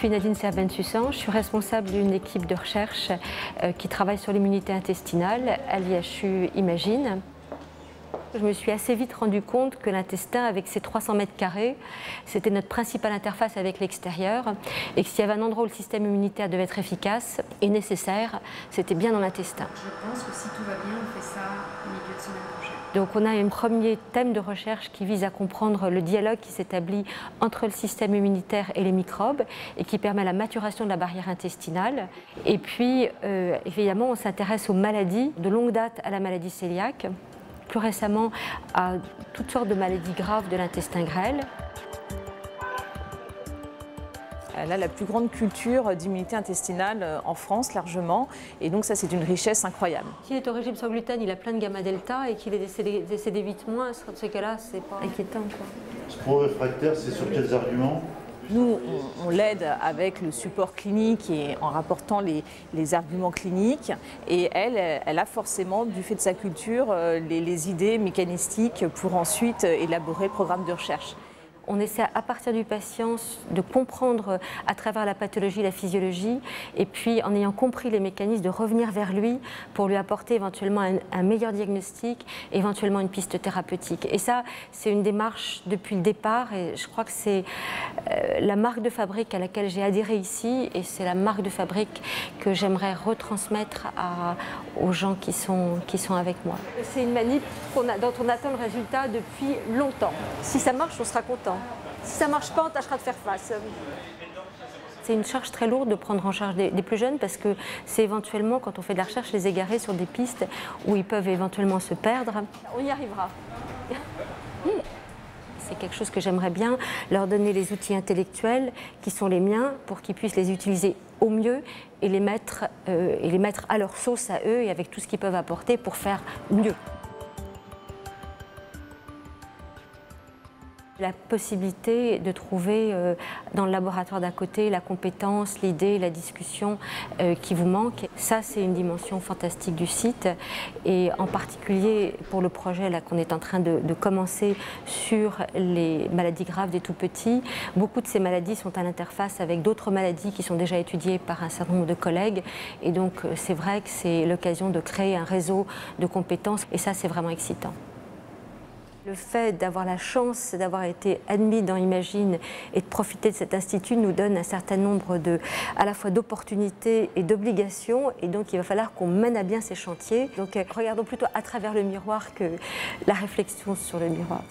suis Nadine Serben-Sussan, je suis responsable d'une équipe de recherche qui travaille sur l'immunité intestinale à l'IHU Imagine. Je me suis assez vite rendu compte que l'intestin, avec ses 300 mètres carrés, c'était notre principale interface avec l'extérieur et que s'il y avait un endroit où le système immunitaire devait être efficace et nécessaire, c'était bien dans l'intestin. Je pense que si tout va bien, on fait ça au milieu de semaine prochaine. Donc on a un premier thème de recherche qui vise à comprendre le dialogue qui s'établit entre le système immunitaire et les microbes et qui permet la maturation de la barrière intestinale. Et puis évidemment on s'intéresse aux maladies, de longue date à la maladie cœliaque, plus récemment à toutes sortes de maladies graves de l'intestin grêle. Elle a la plus grande culture d'immunité intestinale en France, largement, et donc ça c'est une richesse incroyable. S'il est au régime sans gluten, il a plein de gamma delta et qu'il est décédé vite moins, dans ce cas-là, c'est pas inquiétant, quoi. Ce pro-réfractaire, c'est sur quels arguments? Nous, on l'aide avec le support clinique et en rapportant les arguments cliniques. Et elle a forcément, du fait de sa culture, les idées mécanistiques pour ensuite élaborer le programme de recherche. On essaie à partir du patient de comprendre à travers la pathologie, la physiologie, et puis en ayant compris les mécanismes, de revenir vers lui pour lui apporter éventuellement un meilleur diagnostic, éventuellement une piste thérapeutique. Et ça, c'est une démarche depuis le départ, et je crois que c'est la marque de fabrique à laquelle j'ai adhéré ici, et c'est la marque de fabrique que j'aimerais retransmettre aux gens qui sont avec moi. C'est une manip dont on attend le résultat depuis longtemps. Si ça marche, on sera content. Si ça ne marche pas, on tâchera de faire face. C'est une charge très lourde de prendre en charge des plus jeunes parce que c'est éventuellement, quand on fait de la recherche, les égarer sur des pistes où ils peuvent éventuellement se perdre. On y arrivera. C'est quelque chose que j'aimerais bien leur donner les outils intellectuels qui sont les miens pour qu'ils puissent les utiliser au mieux et les mettre à leur sauce à eux et avec tout ce qu'ils peuvent apporter pour faire mieux. La possibilité de trouver dans le laboratoire d'à côté la compétence, l'idée, la discussion qui vous manque, ça c'est une dimension fantastique du site et en particulier pour le projet qu'on est en train de commencer sur les maladies graves des tout-petits. Beaucoup de ces maladies sont à l'interface avec d'autres maladies qui sont déjà étudiées par un certain nombre de collègues et donc c'est vrai que c'est l'occasion de créer un réseau de compétences et ça c'est vraiment excitant. Le fait d'avoir la chance d'avoir été admis dans Imagine et de profiter de cet institut nous donne un certain nombre à la fois d'opportunités et d'obligations et donc il va falloir qu'on mène à bien ces chantiers. Donc regardons plutôt à travers le miroir que la réflexion sur le miroir.